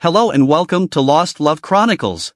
Hello and welcome to Lost Love Chronicles.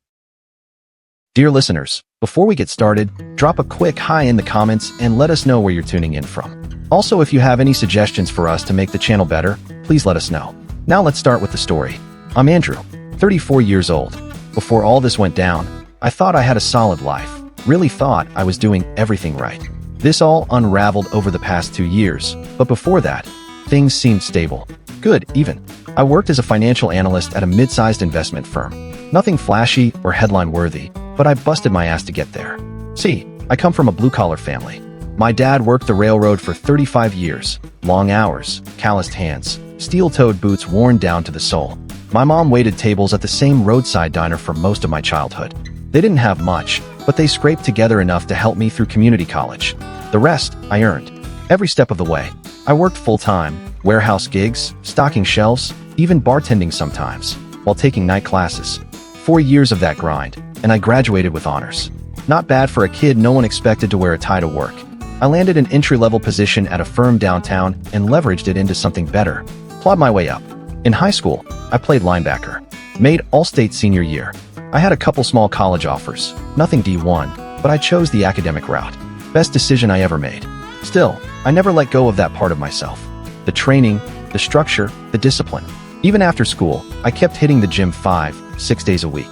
Dear listeners, before we get started, drop a quick hi in the comments and let us know where you're tuning in from. Also, if you have any suggestions for us to make the channel better, please let us know. Now let's start with the story. I'm Andrew, 34 years old. Before all this went down, I thought I had a solid life. Really thought I was doing everything right. This all unraveled over the past 2 years, but before that, things seemed stable. Good, even. I worked as a financial analyst at a mid-sized investment firm. Nothing flashy or headline-worthy, but I busted my ass to get there. See, I come from a blue-collar family. My dad worked the railroad for 35 years. Long hours, calloused hands, steel-toed boots worn down to the sole. My mom waited tables at the same roadside diner for most of my childhood. They didn't have much, but they scraped together enough to help me through community college. The rest, I earned. Every step of the way. I worked full-time, warehouse gigs, stocking shelves, even bartending sometimes, while taking night classes. 4 years of that grind, and I graduated with honors. Not bad for a kid no one expected to wear a tie to work. I landed an entry-level position at a firm downtown and leveraged it into something better. Plowed my way up. In high school, I played linebacker. Made All-State senior year. I had a couple small college offers, nothing D1, but I chose the academic route. Best decision I ever made. Still, I never let go of that part of myself. The training, the structure, the discipline. Even after school, I kept hitting the gym 5-6 days a week.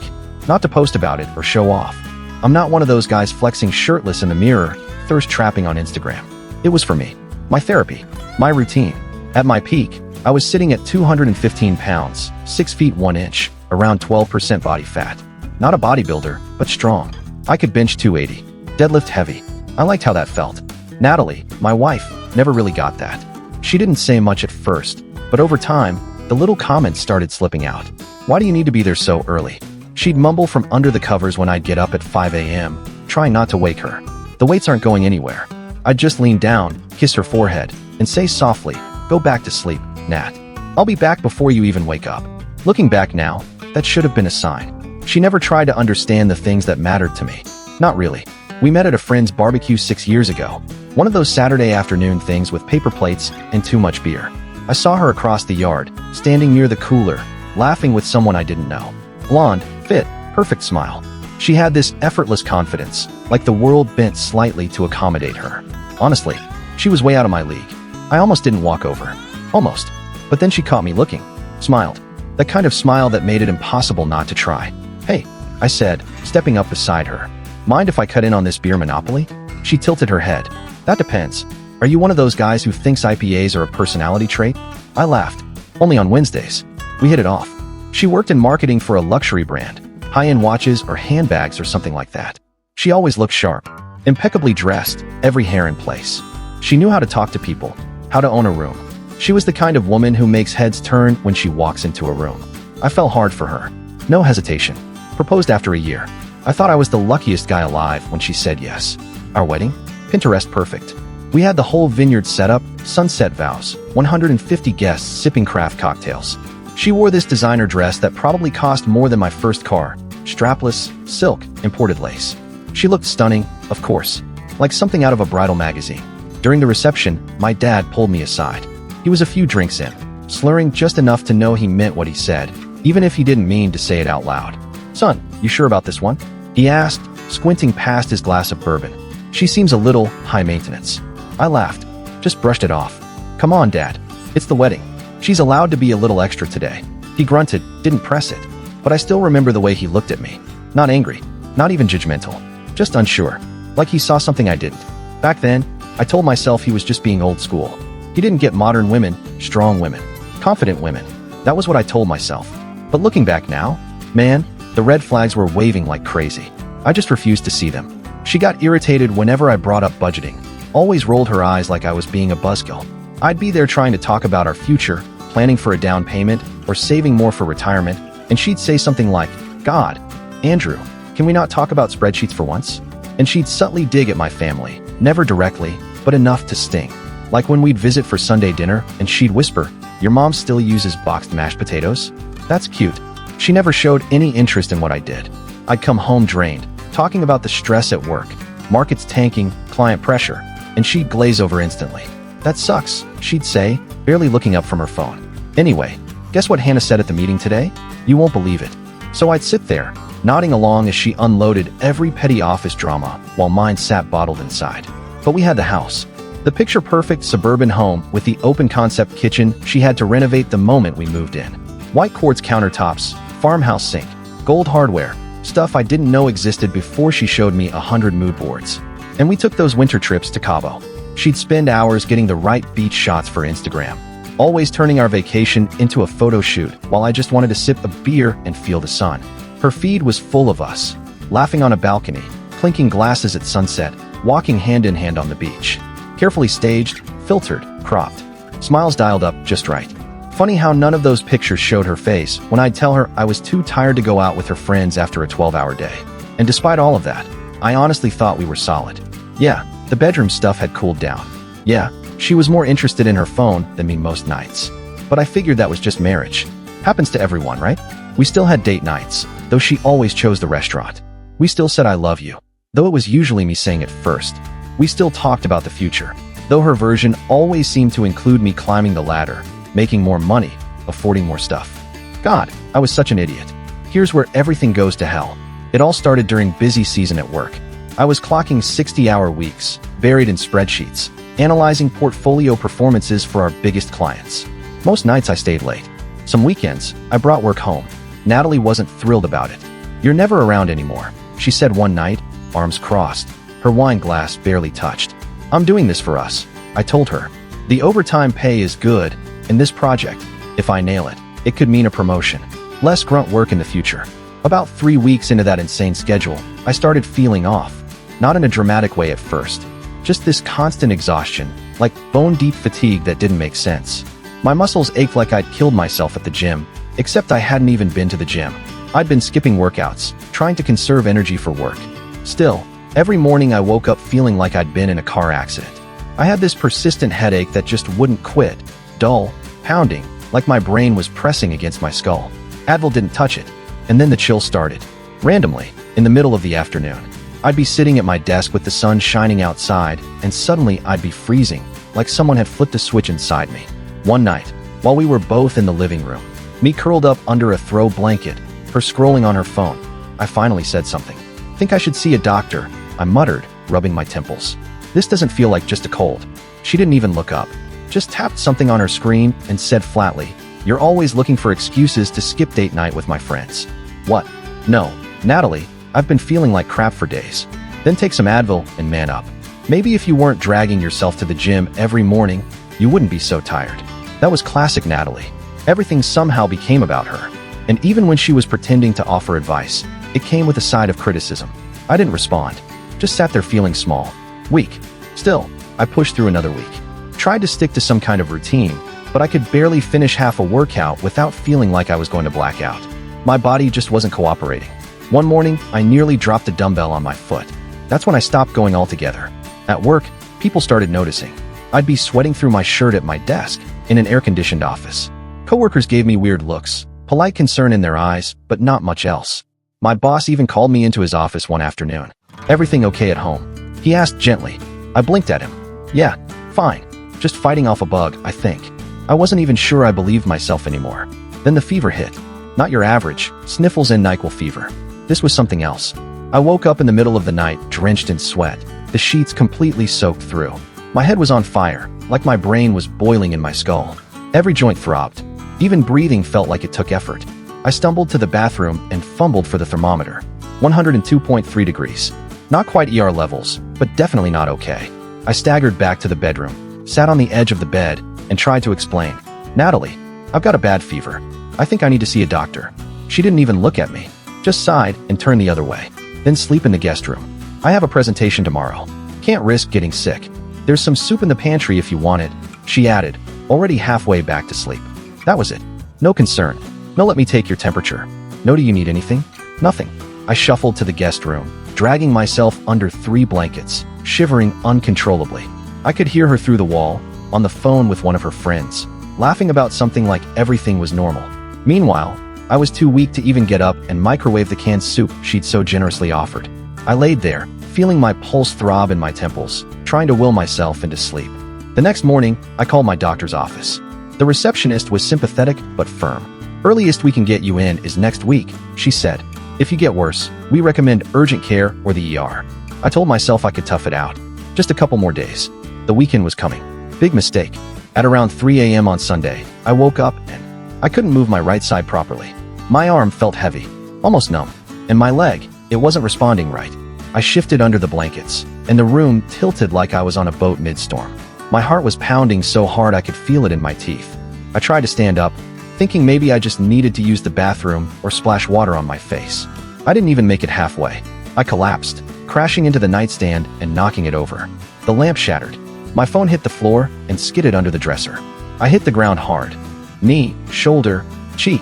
Not to post about it or show off. I'm not one of those guys flexing shirtless in the mirror, thirst trapping on Instagram. It was for me. My therapy. My routine. At my peak, I was sitting at 215 pounds, 6 feet 1 inch, around 12% body fat. Not a bodybuilder, but strong. I could bench 280. Deadlift heavy. I liked how that felt. Natalie, my wife, never really got that. She didn't say much at first, but over time, the little comments started slipping out. Why do you need to be there so early? She'd mumble from under the covers when I'd get up at 5 a.m., trying not to wake her. The weights aren't going anywhere. I'd just lean down, kiss her forehead, and say softly, "Go back to sleep, Nat. I'll be back before you even wake up." Looking back now, that should have been a sign. She never tried to understand the things that mattered to me. Not really. We met at a friend's barbecue 6 years ago. One of those Saturday afternoon things with paper plates and too much beer. I saw her across the yard, standing near the cooler, laughing with someone I didn't know. Blonde, fit, perfect smile. She had this effortless confidence, like the world bent slightly to accommodate her. Honestly, she was way out of my league. I almost didn't walk over. Almost. But then she caught me looking. Smiled. That kind of smile that made it impossible not to try. "Hey," I said, stepping up beside her. "Mind if I cut in on this beer monopoly?" She tilted her head. "That depends. Are you one of those guys who thinks IPAs are a personality trait?" I laughed. "Only on Wednesdays." We hit it off. She worked in marketing for a luxury brand, high-end watches or handbags or something like that. She always looked sharp, impeccably dressed, every hair in place. She knew how to talk to people, how to own a room. She was the kind of woman who makes heads turn when she walks into a room. I fell hard for her. No hesitation. Proposed after a year. I thought I was the luckiest guy alive when she said yes. Our wedding? Pinterest perfect. We had the whole vineyard set up, sunset vows, 150 guests sipping craft cocktails. She wore this designer dress that probably cost more than my first car. Strapless, silk, imported lace. She looked stunning, of course, like something out of a bridal magazine. During the reception, my dad pulled me aside. He was a few drinks in, slurring just enough to know he meant what he said, even if he didn't mean to say it out loud. "Son, you sure about this one?" he asked, squinting past his glass of bourbon. "She seems a little high maintenance." I laughed, just brushed it off. "Come on, Dad. It's the wedding. She's allowed to be a little extra today." He grunted, didn't press it. But I still remember the way he looked at me. Not angry, not even judgmental. Just unsure. Like he saw something I didn't. Back then, I told myself he was just being old school. He didn't get modern women, strong women, confident women. That was what I told myself. But looking back now, man, the red flags were waving like crazy. I just refused to see them. She got irritated whenever I brought up budgeting. Always rolled her eyes like I was being a buzzkill. I'd be there trying to talk about our future, planning for a down payment, or saving more for retirement, and she'd say something like, "God, Andrew, can we not talk about spreadsheets for once?" And she'd subtly dig at my family, never directly, but enough to sting. Like when we'd visit for Sunday dinner, and she'd whisper, "Your mom still uses boxed mashed potatoes? That's cute." She never showed any interest in what I did. I'd come home drained, talking about the stress at work, markets tanking, client pressure, and she'd glaze over instantly. "That sucks," she'd say, barely looking up from her phone. Anyway, guess what Hannah said at the meeting today? You won't believe it. So I'd sit there, nodding along as she unloaded every petty office drama while mine sat bottled inside. But we had the house. The picture-perfect suburban home with the open-concept kitchen she had to renovate the moment we moved in. White quartz countertops, farmhouse sink, gold hardware, stuff I didn't know existed before she showed me 100 mood boards. And we took those winter trips to Cabo. She'd spend hours getting the right beach shots for Instagram, always turning our vacation into a photo shoot while I just wanted to sip a beer and feel the sun. Her feed was full of us, laughing on a balcony, clinking glasses at sunset, walking hand in hand on the beach. Carefully staged, filtered, cropped. Smiles dialed up just right. Funny how none of those pictures showed her face when I'd tell her I was too tired to go out with her friends after a 12-hour day. And despite all of that, I honestly thought we were solid. Yeah, the bedroom stuff had cooled down. Yeah, she was more interested in her phone than me most nights. But I figured that was just marriage. Happens to everyone, right? We still had date nights, though she always chose the restaurant. We still said I love you, though it was usually me saying it first. We still talked about the future, though her version always seemed to include me climbing the ladder, making more money, affording more stuff. God, I was such an idiot. Here's where everything goes to hell. It all started during busy season at work. I was clocking 60-hour weeks, buried in spreadsheets, analyzing portfolio performances for our biggest clients. Most nights I stayed late. Some weekends, I brought work home. Natalie wasn't thrilled about it. "You're never around anymore," she said one night, arms crossed, her wine glass barely touched. "I'm doing this for us," I told her. "The overtime pay is good, and this project, if I nail it, it could mean a promotion. Less grunt work in the future." About 3 weeks into that insane schedule, I started feeling off. Not in a dramatic way at first. Just this constant exhaustion, like bone-deep fatigue that didn't make sense. My muscles ached like I'd killed myself at the gym, except I hadn't even been to the gym. I'd been skipping workouts, trying to conserve energy for work. Still, every morning I woke up feeling like I'd been in a car accident. I had this persistent headache that just wouldn't quit, dull, pounding, like my brain was pressing against my skull. Advil didn't touch it. And then the chill started. Randomly, in the middle of the afternoon. I'd be sitting at my desk with the sun shining outside, and suddenly I'd be freezing, like someone had flipped a switch inside me. One night, while we were both in the living room, me curled up under a throw blanket, her scrolling on her phone, I finally said something. "Think I should see a doctor," I muttered, rubbing my temples. "This doesn't feel like just a cold." She didn't even look up, just tapped something on her screen and said flatly, "You're always looking for excuses to skip date night with my friends." What? No, Natalie, I've been feeling like crap for days. Then take some Advil and man up. Maybe if you weren't dragging yourself to the gym every morning, you wouldn't be so tired. That was classic Natalie. Everything somehow became about her. And even when she was pretending to offer advice, it came with a side of criticism. I didn't respond. Just sat there feeling small. Weak. Still, I pushed through another week. Tried to stick to some kind of routine, but I could barely finish half a workout without feeling like I was going to black out. My body just wasn't cooperating. One morning, I nearly dropped a dumbbell on my foot. That's when I stopped going altogether. At work, people started noticing. I'd be sweating through my shirt at my desk, in an air-conditioned office. Coworkers gave me weird looks, polite concern in their eyes, but not much else. My boss even called me into his office one afternoon. "Everything okay at home?" he asked gently. I blinked at him. "Yeah, fine. Just fighting off a bug, I think." I wasn't even sure I believed myself anymore. Then the fever hit. Not your average, sniffles and NyQuil fever. This was something else. I woke up in the middle of the night, drenched in sweat, the sheets completely soaked through. My head was on fire, like my brain was boiling in my skull. Every joint throbbed. Even breathing felt like it took effort. I stumbled to the bathroom and fumbled for the thermometer. 102.3 degrees. Not quite ER levels, but definitely not okay. I staggered back to the bedroom, sat on the edge of the bed, and tried to explain. "Natalie, I've got a bad fever. I think I need to see a doctor." She didn't even look at me, just sighed and turned the other way. "Then sleep in the guest room. I have a presentation tomorrow. Can't risk getting sick. There's some soup in the pantry if you want it," she added, already halfway back to sleep. That was it. No concern. No let me take your temperature. No do you need anything? Nothing. I shuffled to the guest room, dragging myself under 3 blankets, shivering uncontrollably. I could hear her through the wall, on the phone with one of her friends, laughing about something like everything was normal. Meanwhile, I was too weak to even get up and microwave the canned soup she'd so generously offered. I laid there, feeling my pulse throb in my temples, trying to will myself into sleep. The next morning, I called my doctor's office. The receptionist was sympathetic but firm. Earliest we can get you in is next week, she said. If you get worse, we recommend urgent care or the ER. I told myself I could tough it out. Just a couple more days. The weekend was coming. Big mistake. At around 3 a.m. on Sunday, I woke up and I couldn't move my right side properly. My arm felt heavy, almost numb, and my leg, it wasn't responding right. I shifted under the blankets, and the room tilted like I was on a boat mid-storm. My heart was pounding so hard I could feel it in my teeth. I tried to stand up, thinking maybe I just needed to use the bathroom or splash water on my face. I didn't even make it halfway. I collapsed, crashing into the nightstand and knocking it over. The lamp shattered. My phone hit the floor and skidded under the dresser. I hit the ground hard. Knee, shoulder, cheek,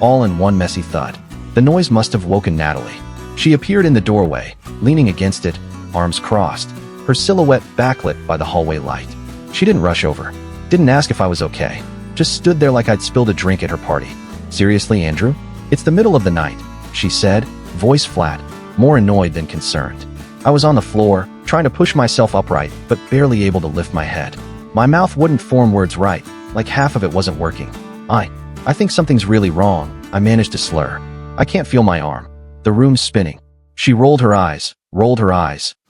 all in one messy thud. The noise must have woken Natalie. She appeared in the doorway, leaning against it, arms crossed, her silhouette backlit by the hallway light. She didn't rush over, didn't ask if I was okay, just stood there like I'd spilled a drink at her party. "Seriously, Andrew? It's the middle of the night," she said, voice flat, more annoyed than concerned. I was on the floor, trying to push myself upright, but barely able to lift my head. My mouth wouldn't form words right, like half of it wasn't working. I think something's really wrong," I managed to slur. "I can't feel my arm. The room's spinning." She rolled her eyes,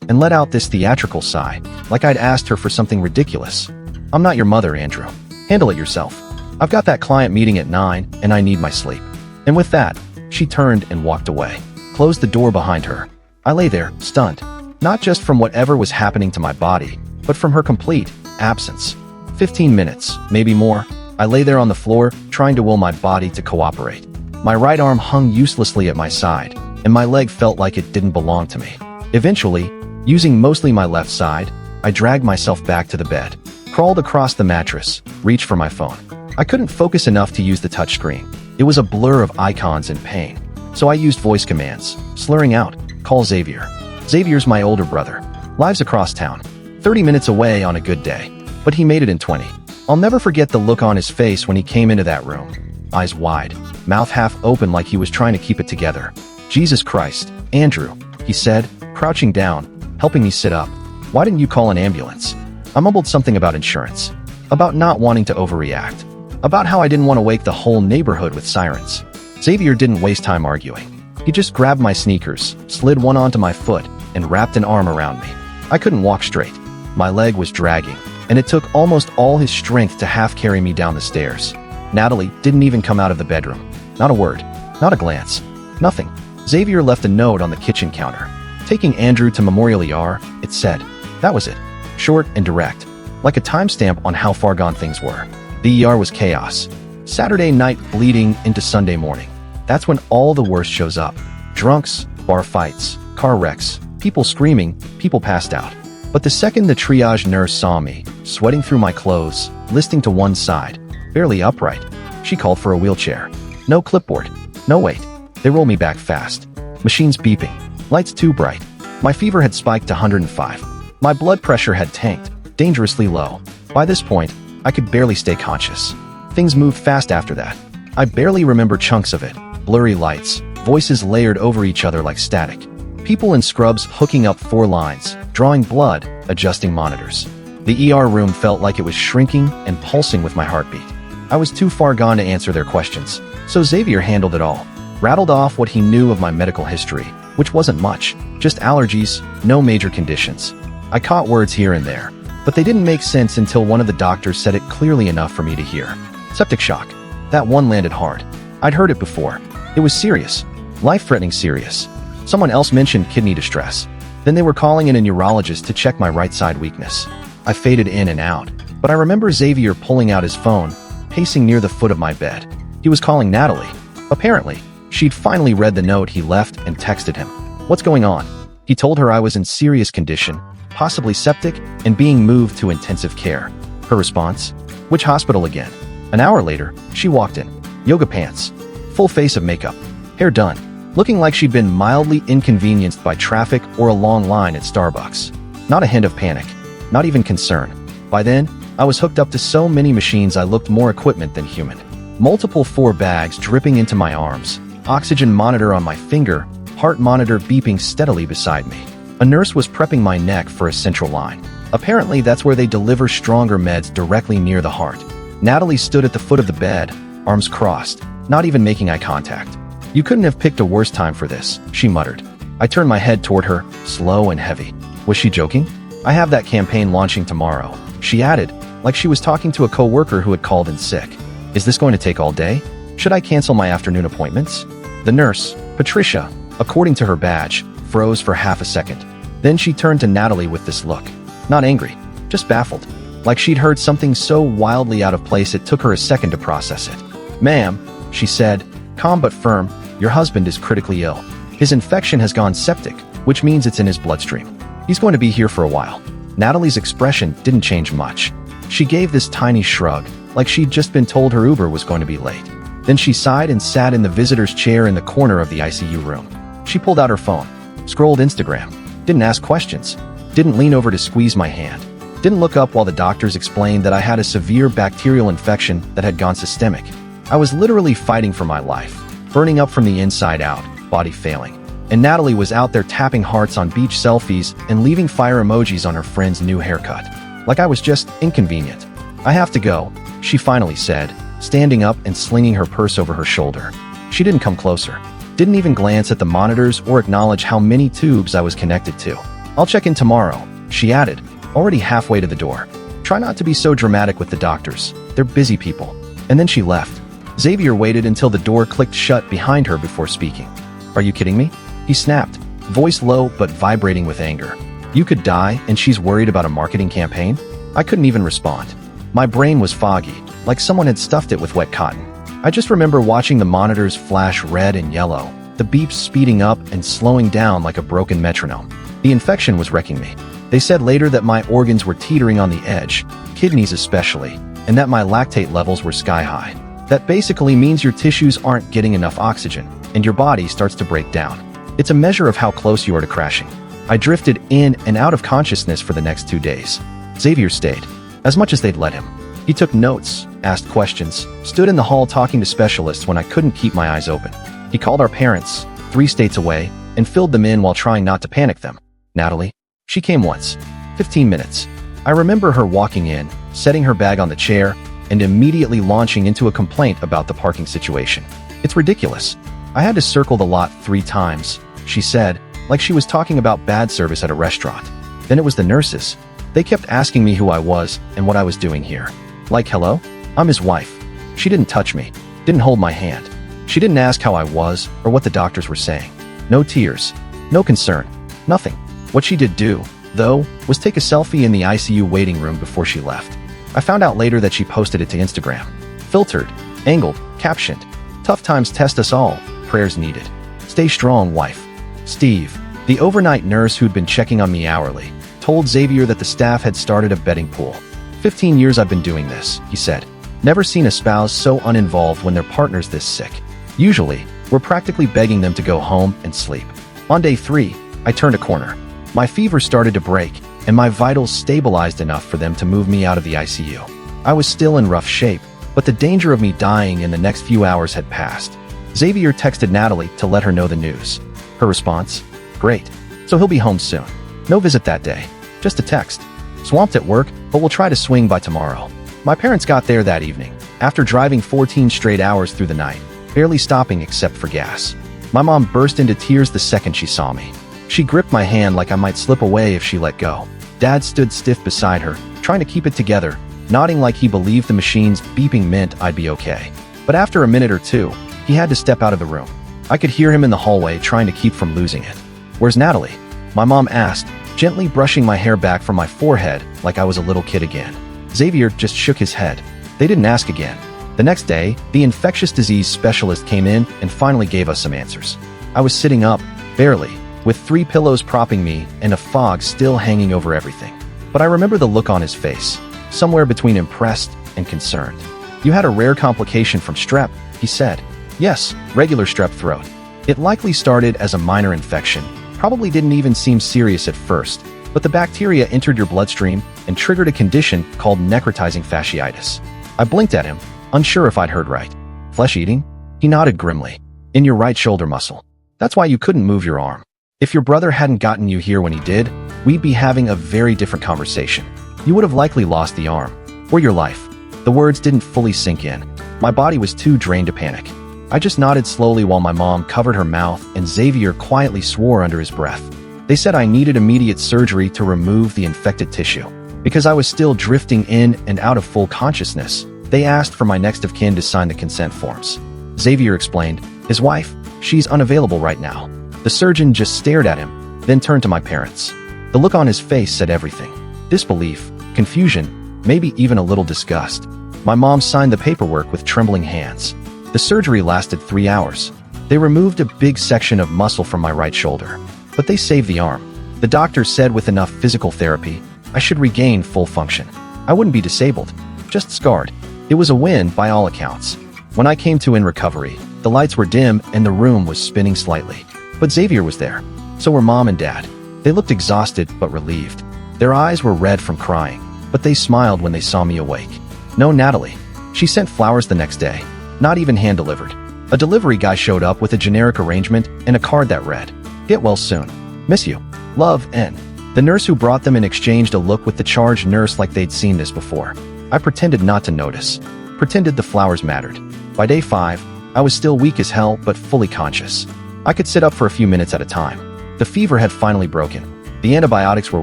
and let out this theatrical sigh, like I'd asked her for something ridiculous. "I'm not your mother, Andrew. Handle it yourself. I've got that client meeting at 9, and I need my sleep." And with that, she turned and walked away, closed the door behind her. I lay there, stunned, not just from whatever was happening to my body, but from her complete absence. 15 minutes, maybe more, I lay there on the floor, trying to will my body to cooperate. My right arm hung uselessly at my side, and my leg felt like it didn't belong to me. Eventually, using mostly my left side, I dragged myself back to the bed, crawled across the mattress, reached for my phone. I couldn't focus enough to use the touchscreen. It was a blur of icons and pain. So I used voice commands, slurring out, "Call Xavier." Xavier's my older brother. Lives across town. 30 minutes away on a good day. But he made it in 20. I'll never forget the look on his face when he came into that room. Eyes wide, mouth half open like he was trying to keep it together. "Jesus Christ, Andrew," he said, crouching down, helping me sit up. "Why didn't you call an ambulance?" I mumbled something about insurance, about not wanting to overreact, about how I didn't want to wake the whole neighborhood with sirens. Xavier didn't waste time arguing. He just grabbed my sneakers, slid one onto my foot, and wrapped an arm around me. I couldn't walk straight. My leg was dragging, and it took almost all his strength to half carry me down the stairs. Natalie didn't even come out of the bedroom. Not a word, not a glance, nothing. Xavier left a note on the kitchen counter. "Taking Andrew to Memorial ER," it said. That was it. Short and direct, like a timestamp on how far gone things were. The ER was chaos. Saturday night bleeding into Sunday morning. That's when all the worst shows up. Drunks, bar fights, car wrecks, people screaming, people passed out. But the second the triage nurse saw me, sweating through my clothes, listing to one side, barely upright, she called for a wheelchair. No clipboard. No wait. They roll me back fast. Machines beeping. Lights too bright. My fever had spiked to 105. My blood pressure had tanked, dangerously low. By this point, I could barely stay conscious. Things moved fast after that. I barely remember chunks of it. Blurry lights, voices layered over each other like static. People in scrubs hooking up 4 lines, drawing blood, adjusting monitors. The ER room felt like it was shrinking and pulsing with my heartbeat. I was too far gone to answer their questions, so Xavier handled it all. Rattled off what he knew of my medical history, which wasn't much, just allergies, no major conditions. I caught words here and there, but they didn't make sense until one of the doctors said it clearly enough for me to hear. Septic shock. That one landed hard. I'd heard it before. It was serious. Life-threatening serious. Someone else mentioned kidney distress. Then they were calling in a neurologist to check my right side weakness. I faded in and out, but I remember Xavier pulling out his phone, pacing near the foot of my bed. He was calling Natalie. Apparently, she'd finally read the note he left and texted him. "What's going on?" He told her I was in serious condition, possibly septic, and being moved to intensive care. Her response? "Which hospital again?" An hour later, she walked in. Yoga pants. Full face of makeup. Hair done. Looking like she'd been mildly inconvenienced by traffic or a long line at Starbucks. Not a hint of panic. Not even concern. By then, I was hooked up to so many machines I looked more equipment than human. Multiple 4 bags dripping into my arms. Oxygen monitor on my finger. Heart monitor beeping steadily beside me. A nurse was prepping my neck for a central line. Apparently, that's where they deliver stronger meds directly near the heart. Natalie stood at the foot of the bed, arms crossed, not even making eye contact. "You couldn't have picked a worse time for this," she muttered. I turned my head toward her, slow and heavy. Was she joking? "I have that campaign launching tomorrow," she added, like she was talking to a co-worker who had called in sick. "Is this going to take all day? Should I cancel my afternoon appointments?" The nurse, Patricia, according to her badge, froze for half a second. Then she turned to Natalie with this look. Not angry, just baffled. Like she'd heard something so wildly out of place it took her a second to process it. "Ma'am," she said, calm but firm, "your husband is critically ill. His infection has gone septic, which means it's in his bloodstream. He's going to be here for a while." Natalie's expression didn't change much. She gave this tiny shrug, like she'd just been told her Uber was going to be late. Then she sighed and sat in the visitor's chair in the corner of the ICU room. She pulled out her phone, scrolled Instagram, didn't ask questions, didn't lean over to squeeze my hand, didn't look up while the doctors explained that I had a severe bacterial infection that had gone systemic. I was literally fighting for my life, burning up from the inside out, body failing. And Natalie was out there tapping hearts on beach selfies and leaving fire emojis on her friend's new haircut. Like I was just inconvenient. "I have to go," she finally said, standing up and slinging her purse over her shoulder. She didn't come closer, didn't even glance at the monitors or acknowledge how many tubes I was connected to. "I'll check in tomorrow," she added, already halfway to the door. "Try not to be so dramatic with the doctors. They're busy people." And then she left. Xavier waited until the door clicked shut behind her before speaking. "Are you kidding me?" he snapped, voice low but vibrating with anger. "You could die and she's worried about a marketing campaign?" I couldn't even respond. My brain was foggy, like someone had stuffed it with wet cotton. I just remember watching the monitors flash red and yellow, the beeps speeding up and slowing down like a broken metronome. The infection was wrecking me. They said later that my organs were teetering on the edge, kidneys especially, and that my lactate levels were sky high. That basically means your tissues aren't getting enough oxygen, and your body starts to break down. It's a measure of how close you are to crashing. I drifted in and out of consciousness for the next 2 days. Xavier stayed, as much as they'd let him. He took notes, asked questions, stood in the hall talking to specialists when I couldn't keep my eyes open. He called our parents, 3 states away, and filled them in while trying not to panic them. Natalie? She came once. 15 minutes. I remember her walking in, setting her bag on the chair, and immediately launching into a complaint about the parking situation. "It's ridiculous. I had to circle the lot 3 times, she said, like she was talking about bad service at a restaurant. Then it was the nurses. They kept asking me who I was and what I was doing here. Like, hello? I'm his wife. She didn't touch me, didn't hold my hand. She didn't ask how I was or what the doctors were saying. No tears, no concern, nothing. What she did do, though, was take a selfie in the ICU waiting room before she left. I found out later that she posted it to Instagram. Filtered, angled, captioned, "Tough times test us all, prayers needed. Stay strong, wife." Steve, the overnight nurse who'd been checking on me hourly, told Xavier that the staff had started a betting pool. 15 years I've been doing this, he said. Never seen a spouse so uninvolved when their partner's this sick. Usually, we're practically begging them to go home and sleep. On day 3, I turned a corner. My fever started to break, and my vitals stabilized enough for them to move me out of the ICU. I was still in rough shape, but the danger of me dying in the next few hours had passed. Xavier texted Natalie to let her know the news. Her response? "Great. So he'll be home soon. No visit that day. Just a text. Swamped at work, but we'll try to swing by tomorrow." My parents got there that evening, after driving 14 straight hours through the night, barely stopping except for gas. My mom burst into tears the second she saw me. She gripped my hand like I might slip away if she let go. Dad stood stiff beside her, trying to keep it together, nodding like he believed the machine's beeping meant I'd be okay. But after a minute or two, he had to step out of the room. I could hear him in the hallway trying to keep from losing it. "Where's Natalie?" my mom asked, gently brushing my hair back from my forehead like I was a little kid again. Xavier just shook his head. They didn't ask again. The next day, the infectious disease specialist came in and finally gave us some answers. I was sitting up, barely, with 3 pillows propping me and a fog still hanging over everything. But I remember the look on his face, somewhere between impressed and concerned. "You had a rare complication from strep," he said. "Yes, regular strep throat. It likely started as a minor infection, probably didn't even seem serious at first, but the bacteria entered your bloodstream and triggered a condition called necrotizing fasciitis." I blinked at him, unsure if I'd heard right. "Flesh eating?" He nodded grimly. "In your right shoulder muscle. That's why you couldn't move your arm. If your brother hadn't gotten you here when he did, we'd be having a very different conversation. You would have likely lost the arm. Or your life." The words didn't fully sink in. My body was too drained to panic. I just nodded slowly while my mom covered her mouth and Xavier quietly swore under his breath. They said I needed immediate surgery to remove the infected tissue. Because I was still drifting in and out of full consciousness, they asked for my next of kin to sign the consent forms. Xavier explained, his wife, she's unavailable right now. The surgeon just stared at him, then turned to my parents. The look on his face said everything. Disbelief, confusion, maybe even a little disgust. My mom signed the paperwork with trembling hands. The surgery lasted 3 hours. They removed a big section of muscle from my right shoulder, but they saved the arm. The doctor said with enough physical therapy, I should regain full function. I wouldn't be disabled, just scarred. It was a win by all accounts. When I came to in recovery, the lights were dim and the room was spinning slightly. But Xavier was there. So were Mom and Dad. They looked exhausted but relieved. Their eyes were red from crying, but they smiled when they saw me awake. No, Natalie. She sent flowers the next day. Not even hand-delivered. A delivery guy showed up with a generic arrangement and a card that read, "Get well soon. Miss you. Love, N." The nurse who brought them in exchanged a look with the charge nurse like they'd seen this before. I pretended not to notice. Pretended the flowers mattered. By day 5, I was still weak as hell but fully conscious. I could sit up for a few minutes at a time. The fever had finally broken. The antibiotics were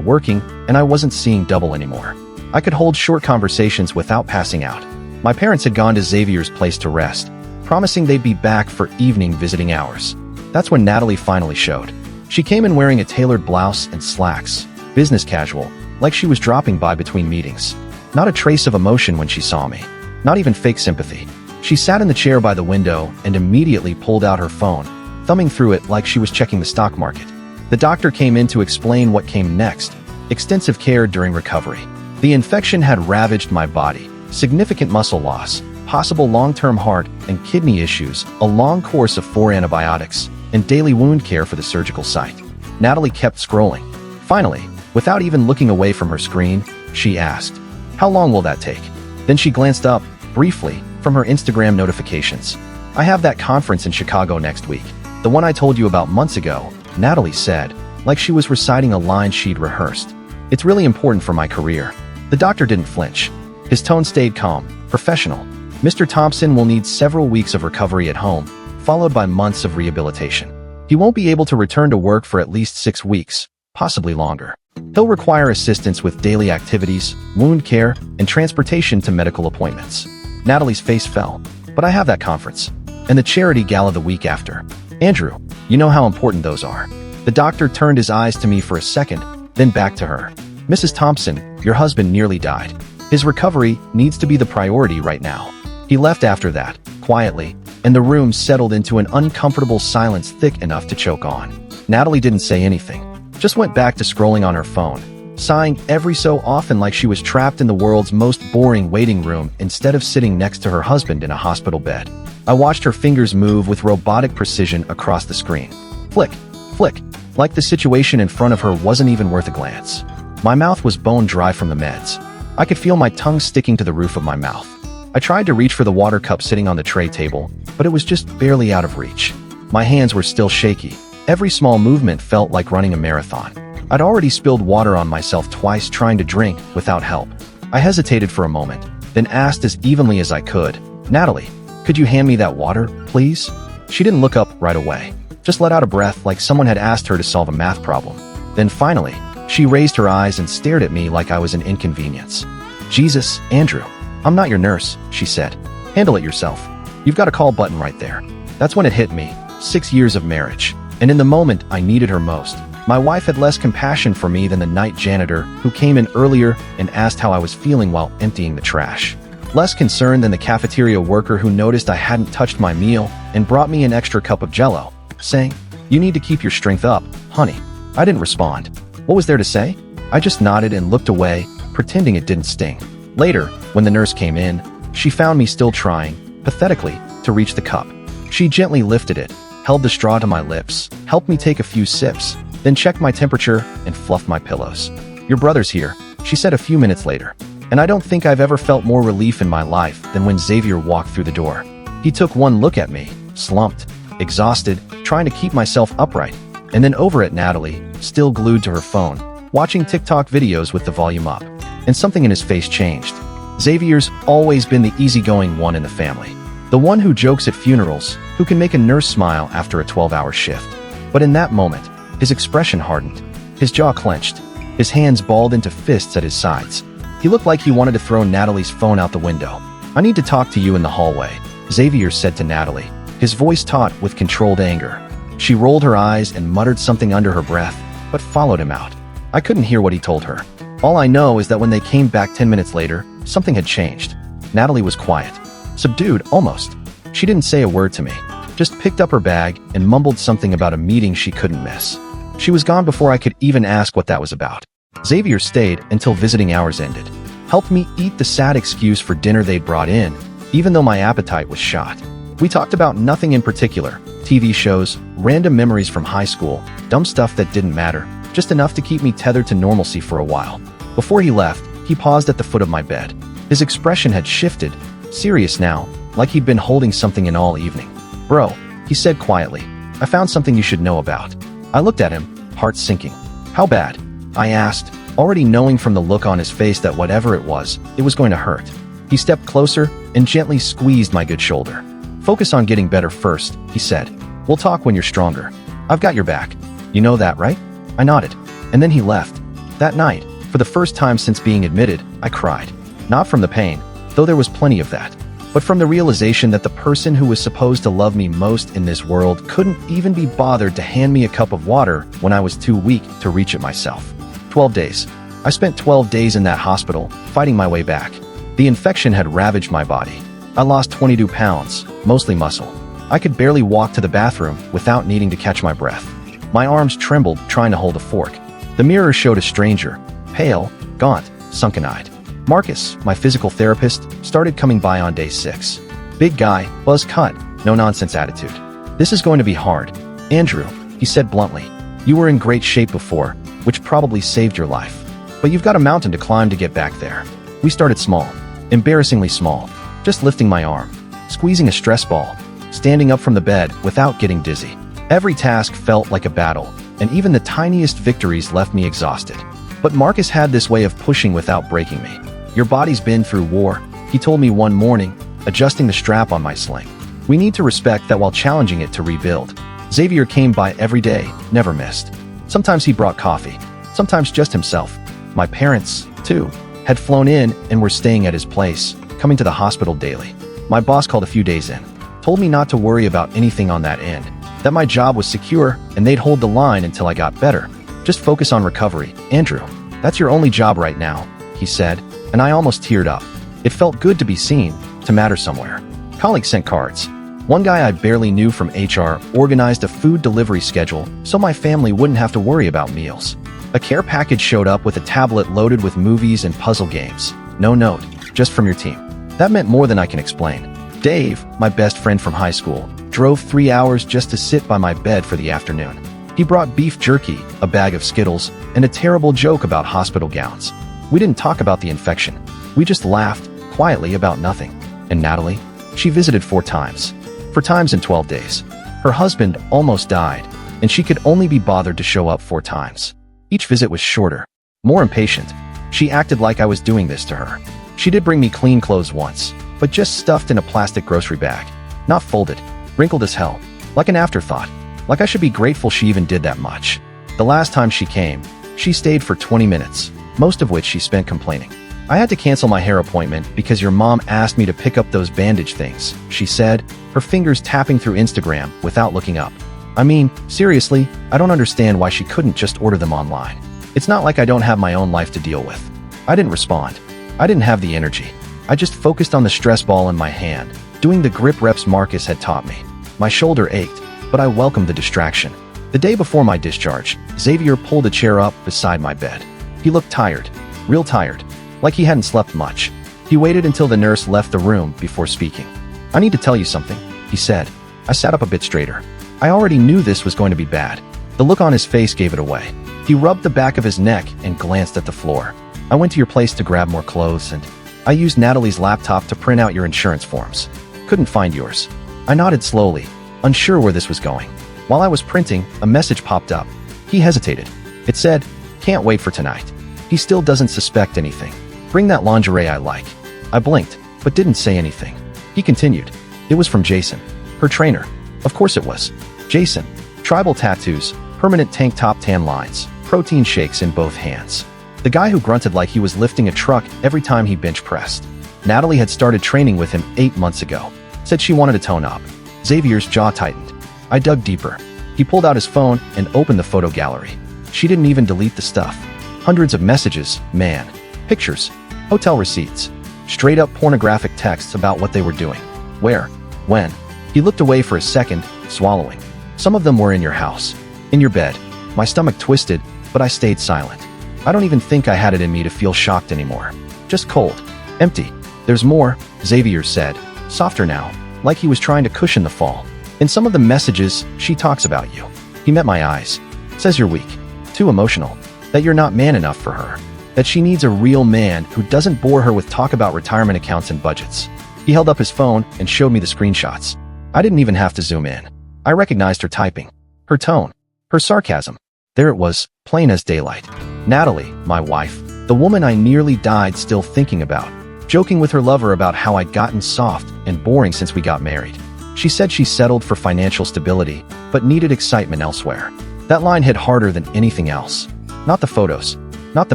working and I wasn't seeing double anymore. I could hold short conversations without passing out. My parents had gone to Xavier's place to rest, promising they'd be back for evening visiting hours. That's when Natalie finally showed. She came in wearing a tailored blouse and slacks, business casual, like she was dropping by between meetings. Not a trace of emotion when she saw me. Not even fake sympathy. She sat in the chair by the window and immediately pulled out her phone, thumbing through it like she was checking the stock market. The doctor came in to explain what came next. Extensive care during recovery. The infection had ravaged my body. Significant muscle loss, possible long-term heart and kidney issues, a long course of 4 antibiotics, and daily wound care for the surgical site. Natalie kept scrolling. Finally, without even looking away from her screen, she asked, "How long will that take?" Then she glanced up, briefly, from her Instagram notifications. "I have that conference in Chicago next week. The one I told you about months ago," Natalie said, like she was reciting a line she'd rehearsed. "It's really important for my career." The doctor didn't flinch. His tone stayed calm, professional. "Mr. Thompson will need several weeks of recovery at home, followed by months of rehabilitation. He won't be able to return to work for at least 6 weeks, possibly longer. He'll require assistance with daily activities, wound care, and transportation to medical appointments." Natalie's face fell. "But I have that conference. And the charity gala the week after. Andrew, you know how important those are." The doctor turned his eyes to me for a second, then back to her. "Mrs. Thompson, your husband nearly died. His recovery needs to be the priority right now." He left after that, quietly, and the room settled into an uncomfortable silence thick enough to choke on. Natalie didn't say anything, just went back to scrolling on her phone, sighing every so often like she was trapped in the world's most boring waiting room instead of sitting next to her husband in a hospital bed. I watched her fingers move with robotic precision across the screen. Flick, flick, like the situation in front of her wasn't even worth a glance. My mouth was bone dry from the meds. I could feel my tongue sticking to the roof of my mouth. I tried to reach for the water cup sitting on the tray table, but it was just barely out of reach. My hands were still shaky. Every small movement felt like running a marathon. I'd already spilled water on myself twice trying to drink without help. I hesitated for a moment, then asked as evenly as I could, "Natalie, could you hand me that water, please?" She didn't look up right away, just let out a breath like someone had asked her to solve a math problem. Then finally, she raised her eyes and stared at me like I was an inconvenience. "Jesus, Andrew, I'm not your nurse," she said. "Handle it yourself. You've got a call button right there." That's when it hit me, 6 years of marriage. And in the moment I needed her most, my wife had less compassion for me than the night janitor who came in earlier and asked how I was feeling while emptying the trash. Less concerned than the cafeteria worker who noticed I hadn't touched my meal and brought me an extra cup of Jell-O, saying, "You need to keep your strength up, honey." I didn't respond. What was there to say? I just nodded and looked away, pretending it didn't sting. Later, when the nurse came in, she found me still trying, pathetically, to reach the cup. She gently lifted it, held the straw to my lips, helped me take a few sips, then checked my temperature and fluffed my pillows. "Your brother's here," she said a few minutes later. And I don't think I've ever felt more relief in my life than when Xavier walked through the door. He took one look at me, slumped, exhausted, trying to keep myself upright, and then over at Natalie, still glued to her phone, watching TikTok videos with the volume up. And something in his face changed. Xavier's always been the easygoing one in the family. The one who jokes at funerals, who can make a nurse smile after a 12-hour shift. But in that moment, his expression hardened. His jaw clenched. His hands balled into fists at his sides. He looked like he wanted to throw Natalie's phone out the window. "I need to talk to you in the hallway," Xavier said to Natalie, his voice taut with controlled anger. She rolled her eyes and muttered something under her breath, but followed him out. I couldn't hear what he told her. All I know is that when they came back 10 minutes later, something had changed. Natalie was quiet. Subdued, almost. She didn't say a word to me, just picked up her bag and mumbled something about a meeting she couldn't miss. She was gone before I could even ask what that was about. Xavier stayed until visiting hours ended. Helped me eat the sad excuse for dinner they'd brought in, even though my appetite was shot. We talked about nothing in particular, TV shows, random memories from high school, dumb stuff that didn't matter, just enough to keep me tethered to normalcy for a while. Before he left, he paused at the foot of my bed. His expression had shifted, serious now, like he'd been holding something in all evening. "Bro," he said quietly, "I found something you should know about." I looked at him, heart sinking. "How bad?" I asked, already knowing from the look on his face that whatever it was going to hurt. He stepped closer and gently squeezed my good shoulder. "Focus on getting better first," he said. "We'll talk when you're stronger. I've got your back. You know that, right?" I nodded. And then he left. That night, for the first time since being admitted, I cried. Not from the pain, though there was plenty of that, but from the realization that the person who was supposed to love me most in this world couldn't even be bothered to hand me a cup of water when I was too weak to reach it myself. 12 days. I spent 12 days in that hospital, fighting my way back. The infection had ravaged my body. I lost 22 pounds, mostly muscle. I could barely walk to the bathroom without needing to catch my breath. My arms trembled trying to hold a fork. The mirror showed a stranger, pale, gaunt, sunken-eyed. Marcus, my physical therapist, started coming by on day 6. Big guy, buzz cut, no-nonsense attitude. "This is going to be hard. Andrew," he said bluntly. "You were in great shape before, which probably saved your life. But you've got a mountain to climb to get back there." We started small, embarrassingly small, just lifting my arm, squeezing a stress ball, standing up from the bed without getting dizzy. Every task felt like a battle, and even the tiniest victories left me exhausted. But Marcus had this way of pushing without breaking me. "Your body's been through war," he told me one morning, adjusting the strap on my sling. "We need to respect that while challenging it to rebuild." Xavier came by every day, never missed. Sometimes he brought coffee, sometimes just himself. My parents, too, had flown in and were staying at his place, coming to the hospital daily. My boss called a few days in, told me not to worry about anything on that end, that my job was secure and they'd hold the line until I got better. "Just focus on recovery, Andrew. That's your only job right now," he said, and I almost teared up. It felt good to be seen, to matter somewhere. Colleagues sent cards. One guy I barely knew from HR organized a food delivery schedule so my family wouldn't have to worry about meals. A care package showed up with a tablet loaded with movies and puzzle games. No note, just from your team. That meant more than I can explain. Dave, my best friend from high school, drove 3 hours just to sit by my bed for the afternoon. He brought beef jerky, a bag of Skittles, and a terrible joke about hospital gowns. We didn't talk about the infection. We just laughed, quietly, about nothing. And Natalie? She visited 4 times. 4 times in 12 days. Her husband almost died, and she could only be bothered to show up 4 times. Each visit was shorter, more impatient. She acted like I was doing this to her. She did bring me clean clothes once, but just stuffed in a plastic grocery bag. Not folded, wrinkled as hell, like an afterthought. Like I should be grateful she even did that much. The last time she came, she stayed for 20 minutes, most of which she spent complaining. "I had to cancel my hair appointment because your mom asked me to pick up those bandage things," she said, her fingers tapping through Instagram without looking up. "I mean, seriously, I don't understand why she couldn't just order them online. It's not like I don't have my own life to deal with." I didn't respond. I didn't have the energy. I just focused on the stress ball in my hand, doing the grip reps Marcus had taught me. My shoulder ached, but I welcomed the distraction. The day before my discharge, Xavier pulled a chair up beside my bed. He looked tired, real tired, like he hadn't slept much. He waited until the nurse left the room before speaking. "I need to tell you something," he said. I sat up a bit straighter. I already knew this was going to be bad. The look on his face gave it away. He rubbed the back of his neck and glanced at the floor. "I went to your place to grab more clothes and I used Natalie's laptop to print out your insurance forms. Couldn't find yours." I nodded slowly, unsure where this was going. While I was printing, a message popped up. He hesitated. It said, "Can't wait for tonight. He still doesn't suspect anything. Bring that lingerie I like." I blinked, but didn't say anything. He continued, It was from Jason, her trainer. Of course it was. Jason. Tribal tattoos, permanent tank top tan lines, protein shakes in both hands. The guy who grunted like he was lifting a truck every time he bench pressed. Natalie had started training with him 8 months ago. Said she wanted to tone up. Xavier's jaw tightened. I dug deeper. He pulled out his phone and opened the photo gallery. She didn't even delete the stuff. Hundreds of messages, man. Pictures. Hotel receipts. Straight up pornographic texts about what they were doing. Where? When? He looked away for a second, swallowing. Some of them were in your house. In your bed. My stomach twisted, but I stayed silent. I don't even think I had it in me to feel shocked anymore. Just cold. Empty. There's more, Xavier said. Softer now, like he was trying to cushion the fall. In some of the messages, she talks about you. He met my eyes. Says you're weak. Too emotional. That you're not man enough for her. That she needs a real man who doesn't bore her with talk about retirement accounts and budgets. He held up his phone and showed me the screenshots. I didn't even have to zoom in. I recognized her typing. Her tone. Her sarcasm. There it was, plain as daylight. Natalie, my wife, the woman I nearly died still thinking about, joking with her lover about how I'd gotten soft and boring since we got married. She said she settled for financial stability, but needed excitement elsewhere. That line hit harder than anything else. Not the photos. Not the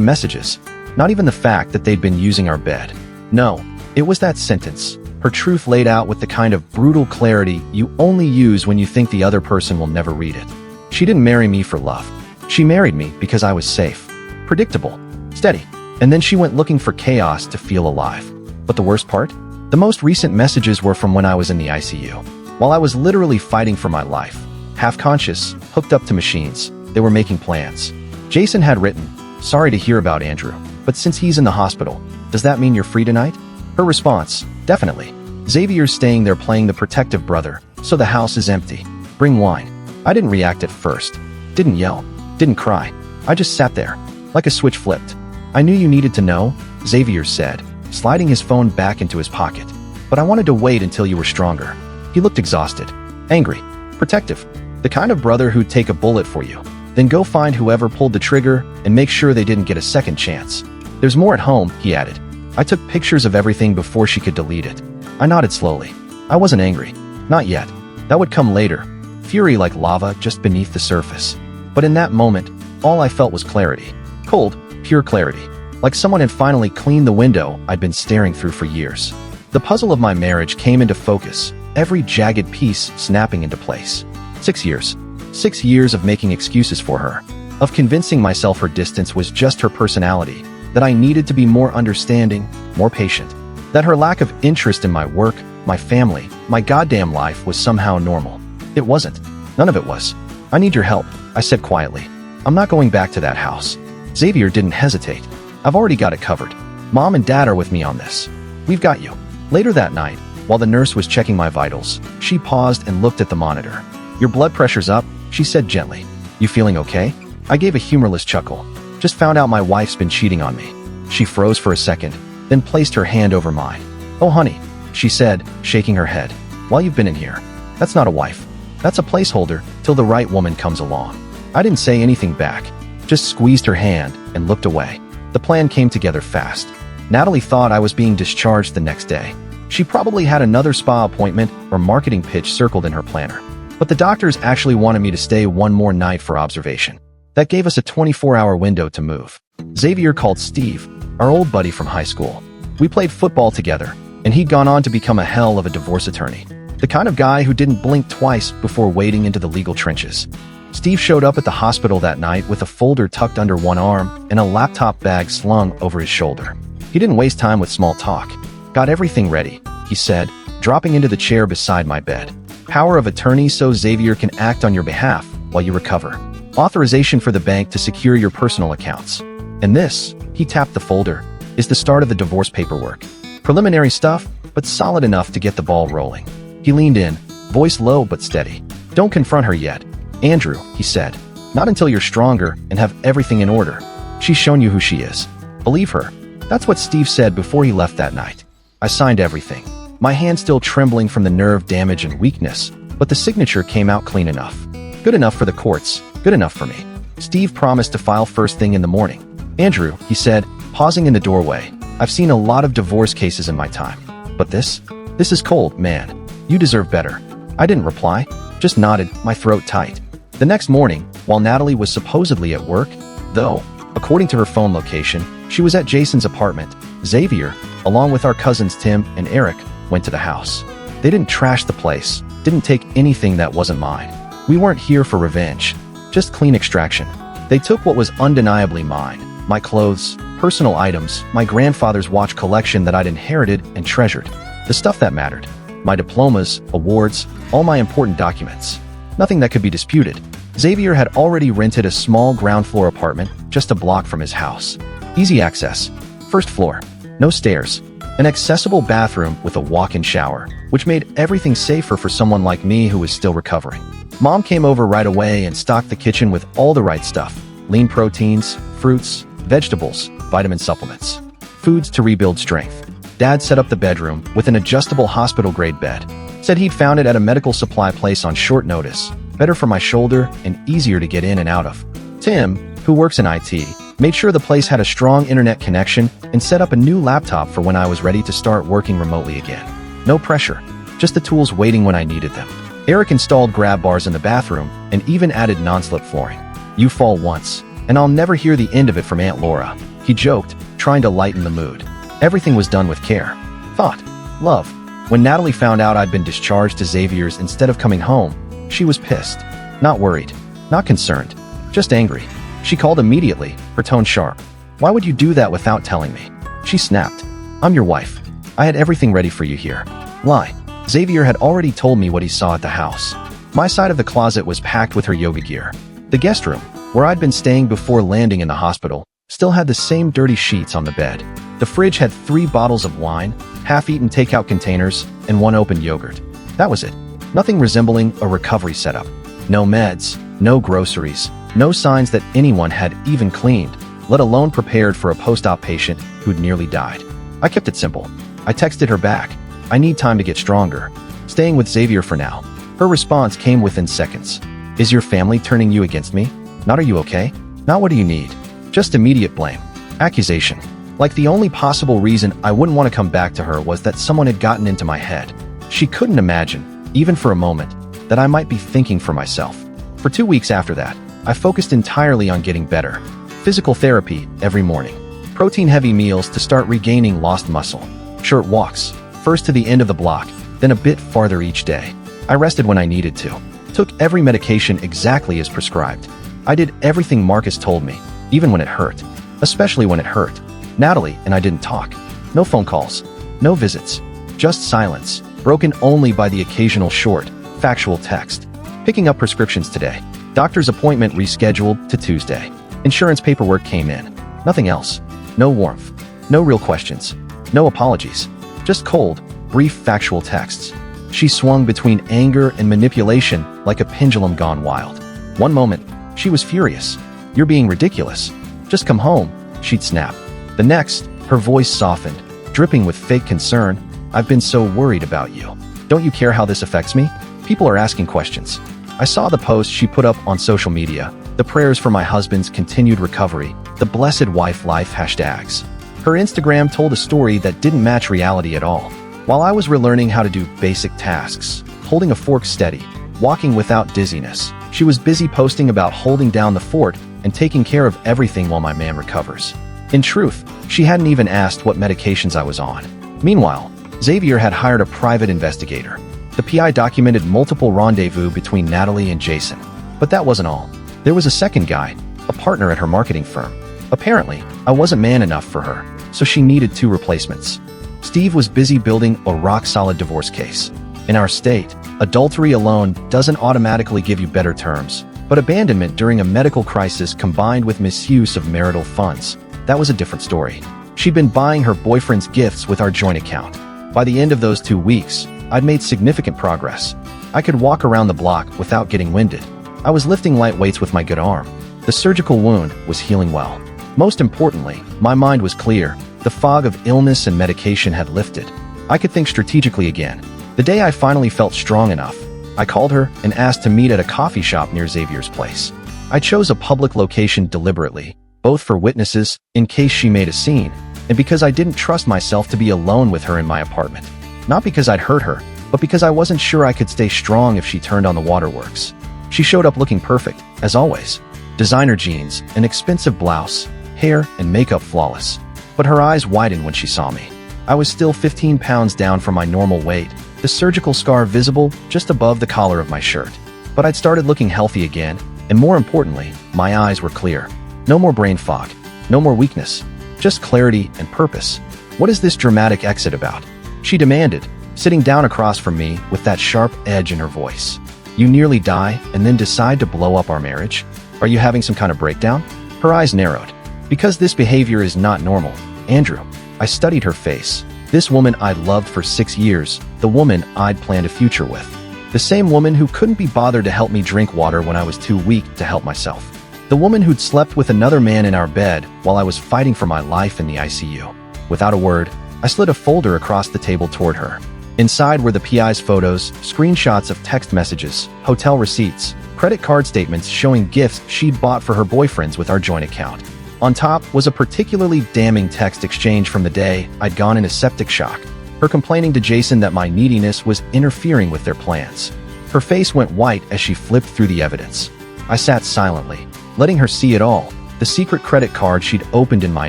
messages. Not even the fact that they'd been using our bed. No, it was that sentence. Her truth laid out with the kind of brutal clarity you only use when you think the other person will never read it. She didn't marry me for love. She married me because I was safe, predictable, steady. And then she went looking for chaos to feel alive. But the worst part? The most recent messages were from when I was in the ICU. While I was literally fighting for my life. Half conscious, hooked up to machines, they were making plans. Jason had written, "Sorry to hear about Andrew, but since he's in the hospital, does that mean you're free tonight?" Her response, "Definitely. Xavier's staying there playing the protective brother, so the house is empty. Bring wine." I didn't react at first. Didn't yell. Didn't cry. I just sat there. Like a switch flipped. "I knew you needed to know," Xavier said, sliding his phone back into his pocket. "But I wanted to wait until you were stronger." He looked exhausted. Angry. Protective. The kind of brother who'd take a bullet for you. Then go find whoever pulled the trigger and make sure they didn't get a second chance. "There's more at home," he added. I took pictures of everything before she could delete it. I nodded slowly. I wasn't angry. Not yet. That would come later. Fury like lava just beneath the surface. But in that moment, all I felt was clarity. Cold, pure clarity. Like someone had finally cleaned the window I'd been staring through for years. The puzzle of my marriage came into focus, every jagged piece snapping into place. 6 years. 6 years of making excuses for her. Of convincing myself her distance was just her personality. That I needed to be more understanding, more patient. That her lack of interest in my work, my family, my goddamn life was somehow normal. It wasn't. None of it was. "I need your help," I said quietly. "I'm not going back to that house." Xavier didn't hesitate. "I've already got it covered. Mom and Dad are with me on this. We've got you." Later that night, while the nurse was checking my vitals, she paused and looked at the monitor. "Your blood pressure's up," she said gently. "You feeling okay?" I gave a humorless chuckle. "Just found out my wife's been cheating on me." She froze for a second, then placed her hand over mine. "Oh honey," she said, shaking her head. "While you've been in here, that's not a wife. That's a placeholder till the right woman comes along." I didn't say anything back, just squeezed her hand and looked away. The plan came together fast. Natalie thought I was being discharged the next day. She probably had another spa appointment or marketing pitch circled in her planner. But the doctors actually wanted me to stay one more night for observation. That gave us a 24-hour window to move. Xavier called Steve, our old buddy from high school. We played football together, and he'd gone on to become a hell of a divorce attorney. The kind of guy who didn't blink twice before wading into the legal trenches. Steve showed up at the hospital that night with a folder tucked under one arm and a laptop bag slung over his shoulder. He didn't waste time with small talk. "Got everything ready," he said, dropping into the chair beside my bed. "Power of attorney so Xavier can act on your behalf while you recover. Authorization for the bank to secure your personal accounts. And this," he tapped the folder, "is the start of the divorce paperwork. Preliminary stuff, but solid enough to get the ball rolling." He leaned in, voice low but steady. "Don't confront her yet, Andrew," he said. "Not until you're stronger and have everything in order. She's shown you who she is. Believe her." That's what Steve said before he left that night. I signed everything, my hand still trembling from the nerve damage and weakness, but the signature came out clean enough. Good enough for the courts, good enough for me. Steve promised to file first thing in the morning. "Andrew," he said, pausing in the doorway, "I've seen a lot of divorce cases in my time. But this is cold, man. You deserve better." I didn't reply, just nodded, my throat tight. The next morning, while Natalie was supposedly at work, though, according to her phone location, she was at Jason's apartment, Xavier, along with our cousins Tim and Eric, went to the house. They didn't trash the place, didn't take anything that wasn't mine. We weren't here for revenge, just clean extraction. They took what was undeniably mine, my clothes, personal items, my grandfather's watch collection that I'd inherited and treasured, the stuff that mattered, my diplomas, awards, all my important documents. Nothing that could be disputed. Xavier had already rented a small ground floor apartment just a block from his house. Easy access. First floor. No stairs. An accessible bathroom with a walk-in shower, which made everything safer for someone like me who was still recovering. Mom came over right away and stocked the kitchen with all the right stuff: lean proteins, fruits, vegetables, vitamin supplements, foods to rebuild strength. Dad set up the bedroom with an adjustable hospital-grade bed. Said he'd found it at a medical supply place on short notice, better for my shoulder and easier to get in and out of. Tim, who works in IT, made sure the place had a strong internet connection and set up a new laptop for when I was ready to start working remotely again. No pressure, just the tools waiting when I needed them. Eric installed grab bars in the bathroom and even added non-slip flooring. "You fall once, and I'll never hear the end of it from Aunt Laura," he joked, trying to lighten the mood. Everything was done with care. Thought. Love. When Natalie found out I'd been discharged to Xavier's instead of coming home, she was pissed. Not worried. Not concerned. Just angry. She called immediately, her tone sharp. "Why would you do that without telling me?" She snapped. "I'm your wife. I had everything ready for you here." Lie. Xavier had already told me what he saw at the house. My side of the closet was packed with her yoga gear. The guest room, where I'd been staying before landing in the hospital, still had the same dirty sheets on the bed. The fridge had 3 bottles of wine, half-eaten takeout containers, and 1 open yogurt. That was it. Nothing resembling a recovery setup. No meds, no groceries, no signs that anyone had even cleaned, let alone prepared for a post-op patient who'd nearly died. I kept it simple. I texted her back. "I need time to get stronger. Staying with Xavier for now." Her response came within seconds. "Is your family turning you against me? Not are you okay? Not what do you need?" Just immediate blame. Accusation. Like the only possible reason I wouldn't want to come back to her was that someone had gotten into my head. She couldn't imagine, even for a moment, that I might be thinking for myself. For 2 weeks after that, I focused entirely on getting better. Physical therapy every morning. Protein-heavy meals to start regaining lost muscle. Short walks, first to the end of the block, then a bit farther each day. I rested when I needed to. Took every medication exactly as prescribed. I did everything Marcus told me, even when it hurt. Especially when it hurt. Natalie and I didn't talk. No phone calls. No visits. Just silence, broken only by the occasional short, factual text. Picking up prescriptions today. Doctor's appointment rescheduled to Tuesday. Insurance paperwork came in. Nothing else. No warmth. No real questions. No apologies. Just cold, brief factual texts. She swung between anger and manipulation like a pendulum gone wild. One moment, she was furious. "You're being ridiculous. Just come home," she'd snap. The next, her voice softened, dripping with fake concern. "I've been so worried about you. Don't you care how this affects me? People are asking questions." I saw the post she put up on social media, the prayers for my husband's continued recovery, the blessed wife life hashtags. Her Instagram told a story that didn't match reality at all. While I was relearning how to do basic tasks, holding a fork steady, walking without dizziness, she was busy posting about holding down the fort and taking care of everything while my man recovers. In truth, she hadn't even asked what medications I was on. Meanwhile, Xavier had hired a private investigator. The PI documented multiple rendezvous between Natalie and Jason. But that wasn't all. There was a second guy, a partner at her marketing firm. Apparently, I wasn't man enough for her, so she needed 2 replacements. Steve was busy building a rock-solid divorce case. In our state, adultery alone doesn't automatically give you better terms, but abandonment during a medical crisis combined with misuse of marital funds, that was a different story. She'd been buying her boyfriend's gifts with our joint account. By the end of those 2 weeks, I'd made significant progress. I could walk around the block without getting winded. I was lifting light weights with my good arm. The surgical wound was healing well. Most importantly, my mind was clear. The fog of illness and medication had lifted. I could think strategically again. The day I finally felt strong enough, I called her and asked to meet at a coffee shop near Xavier's place. I chose a public location deliberately, both for witnesses, in case she made a scene, and because I didn't trust myself to be alone with her in my apartment. Not because I'd hurt her, but because I wasn't sure I could stay strong if she turned on the waterworks. She showed up looking perfect, as always. Designer jeans, an expensive blouse, hair and makeup flawless. But her eyes widened when she saw me. I was still 15 pounds down from my normal weight, the surgical scar visible just above the collar of my shirt. But I'd started looking healthy again, and more importantly, my eyes were clear. No more brain fog, no more weakness, just clarity and purpose. What is this dramatic exit about? She demanded, sitting down across from me with that sharp edge in her voice. You nearly die and then decide to blow up our marriage? Are you having some kind of breakdown? Her eyes narrowed. Because this behavior is not normal, Andrew. I studied her face. This woman I'd loved for 6 years, the woman I'd planned a future with. The same woman who couldn't be bothered to help me drink water when I was too weak to help myself. The woman who'd slept with another man in our bed while I was fighting for my life in the ICU. Without a word, I slid a folder across the table toward her. Inside were the PI's photos, screenshots of text messages, hotel receipts, credit card statements showing gifts she'd bought for her boyfriends with our joint account. On top was a particularly damning text exchange from the day I'd gone into septic shock, her complaining to Jason that my neediness was interfering with their plans. Her face went white as she flipped through the evidence. I sat silently, letting her see it all, the secret credit card she'd opened in my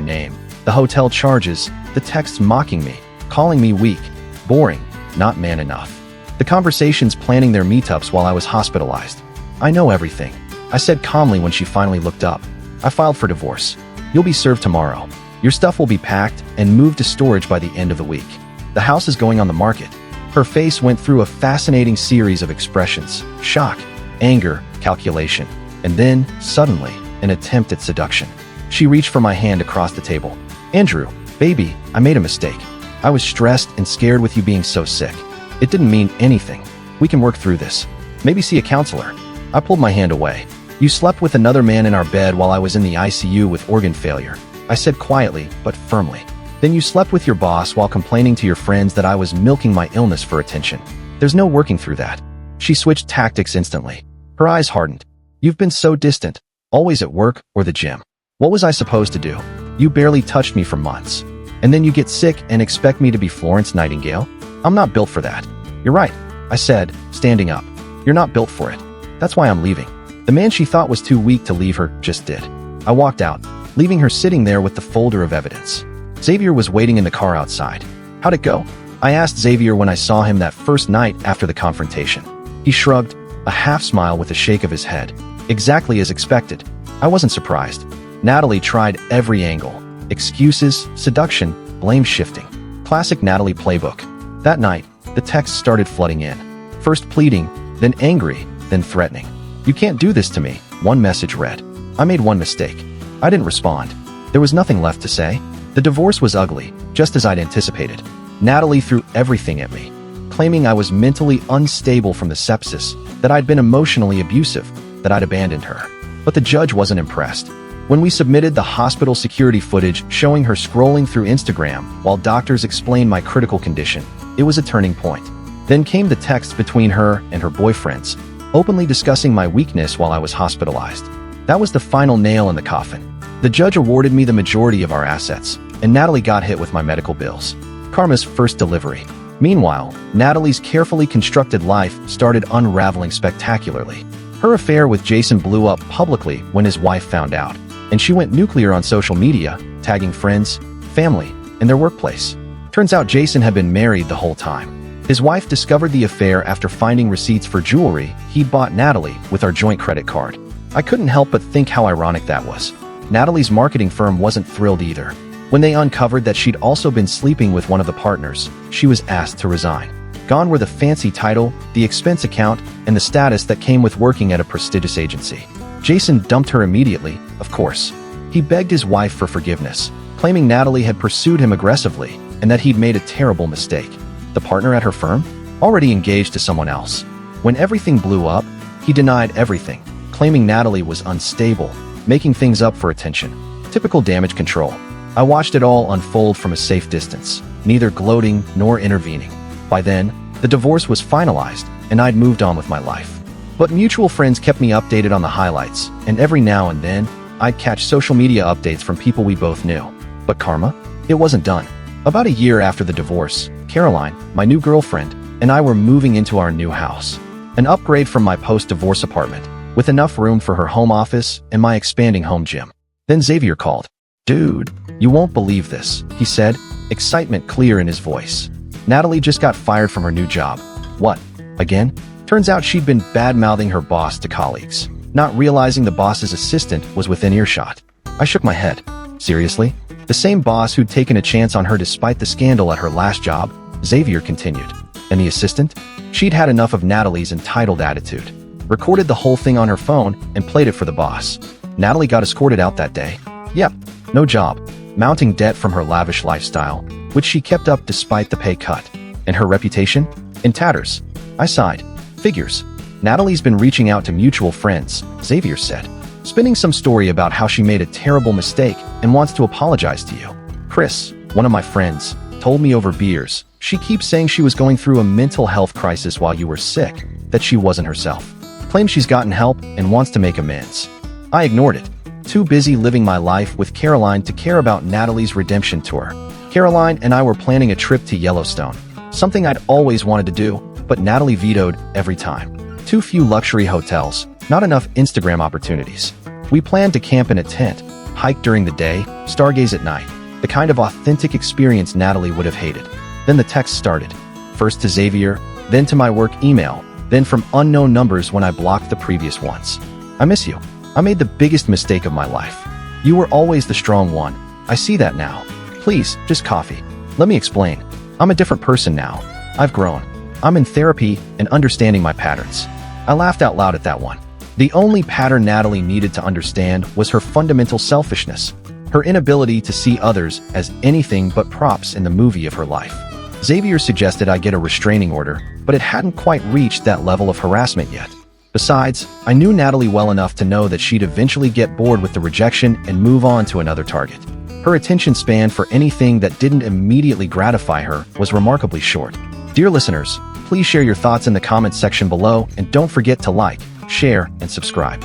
name, the hotel charges, the texts mocking me, calling me weak, boring, not man enough. The conversations planning their meetups while I was hospitalized. I know everything, I said calmly when she finally looked up. I filed for divorce. You'll be served tomorrow. Your stuff will be packed and moved to storage by the end of the week. The house is going on the market. Her face went through a fascinating series of expressions: shock, anger, calculation, and then, suddenly, an attempt at seduction. She reached for my hand across the table. Andrew, baby, I made a mistake. I was stressed and scared with you being so sick. It didn't mean anything. We can work through this. Maybe see a counselor. I pulled my hand away. You slept with another man in our bed while I was in the ICU with organ failure, I said quietly but firmly. Then you slept with your boss while complaining to your friends that I was milking my illness for attention. There's no working through that. She switched tactics instantly. Her eyes hardened. You've been so distant, always at work or the gym. What was I supposed to do? You barely touched me for months. And then you get sick and expect me to be Florence Nightingale? I'm not built for that. You're right, I said, standing up. You're not built for it. That's why I'm leaving. The man she thought was too weak to leave her just did. I walked out, leaving her sitting there with the folder of evidence. Xavier was waiting in the car outside. How'd it go? I asked Xavier when I saw him that first night after the confrontation. He shrugged, a half smile with a shake of his head. Exactly as expected. I wasn't surprised. Natalie tried every angle. Excuses, seduction, blame shifting. Classic Natalie playbook. That night, the texts started flooding in. First pleading, then angry, then threatening. You can't do this to me, one message read. I made one mistake. I didn't respond. There was nothing left to say. The divorce was ugly, just as I'd anticipated. Natalie threw everything at me, claiming I was mentally unstable from the sepsis, that I'd been emotionally abusive, that I'd abandoned her. But the judge wasn't impressed. When we submitted the hospital security footage showing her scrolling through Instagram while doctors explained my critical condition, it was a turning point. Then came the texts between her and her boyfriends, openly discussing my weakness while I was hospitalized. That was the final nail in the coffin. The judge awarded me the majority of our assets, and Natalie got hit with my medical bills. Karma's first delivery. Meanwhile, Natalie's carefully constructed life started unraveling spectacularly. Her affair with Jason blew up publicly when his wife found out, and she went nuclear on social media, tagging friends, family, and their workplace. Turns out Jason had been married the whole time. His wife discovered the affair after finding receipts for jewelry he'd bought Natalie with our joint credit card. I couldn't help but think how ironic that was. Natalie's marketing firm wasn't thrilled either. When they uncovered that she'd also been sleeping with one of the partners, she was asked to resign. Gone were the fancy title, the expense account, and the status that came with working at a prestigious agency. Jason dumped her immediately, of course. He begged his wife for forgiveness, claiming Natalie had pursued him aggressively and that he'd made a terrible mistake. The partner at her firm? Already engaged to someone else. When everything blew up, he denied everything, claiming Natalie was unstable, making things up for attention. Typical damage control. I watched it all unfold from a safe distance, neither gloating nor intervening. By then, the divorce was finalized, and I'd moved on with my life. But mutual friends kept me updated on the highlights, and every now and then, I'd catch social media updates from people we both knew. But karma? It wasn't done. About a year after the divorce, Caroline, my new girlfriend, and I were moving into our new house. An upgrade from my post-divorce apartment, with enough room for her home office and my expanding home gym. Then Xavier called. "Dude, you won't believe this," he said, excitement clear in his voice. "Natalie just got fired from her new job." "What? Again?" Turns out she'd been bad-mouthing her boss to colleagues, not realizing the boss's assistant was within earshot. I shook my head. Seriously? The same boss who'd taken a chance on her despite the scandal at her last job? Xavier continued. And the assistant? She'd had enough of Natalie's entitled attitude, recorded the whole thing on her phone, and played it for the boss. Natalie got escorted out that day. Yep, no job, mounting debt from her lavish lifestyle, which she kept up despite the pay cut. And her reputation? In tatters. I sighed. Figures. Natalie's been reaching out to mutual friends, Xavier said, spinning some story about how she made a terrible mistake and wants to apologize to you. Chris, one of my friends, told me over beers, she keeps saying she was going through a mental health crisis while you were sick, that she wasn't herself. Claims she's gotten help and wants to make amends. I ignored it, too busy living my life with Caroline to care about Natalie's redemption tour. Caroline and I were planning a trip to Yellowstone, something I'd always wanted to do, but Natalie vetoed every time. Too few luxury hotels, not enough Instagram opportunities. We planned to camp in a tent, hike during the day, stargaze at night, the kind of authentic experience Natalie would have hated. Then the text started, first to Xavier, then to my work email, then from unknown numbers when I blocked the previous ones. "I miss you. I made the biggest mistake of my life. You were always the strong one. I see that now. Please, just coffee. Let me explain. I'm a different person now. I've grown. I'm in therapy and understanding my patterns." I laughed out loud at that one. The only pattern Natalie needed to understand was her fundamental selfishness, her inability to see others as anything but props in the movie of her life. Xavier suggested I get a restraining order, but it hadn't quite reached that level of harassment yet. Besides, I knew Natalie well enough to know that she'd eventually get bored with the rejection and move on to another target. Her attention span for anything that didn't immediately gratify her was remarkably short. Dear listeners, please share your thoughts in the comments section below and don't forget to like, share, and subscribe.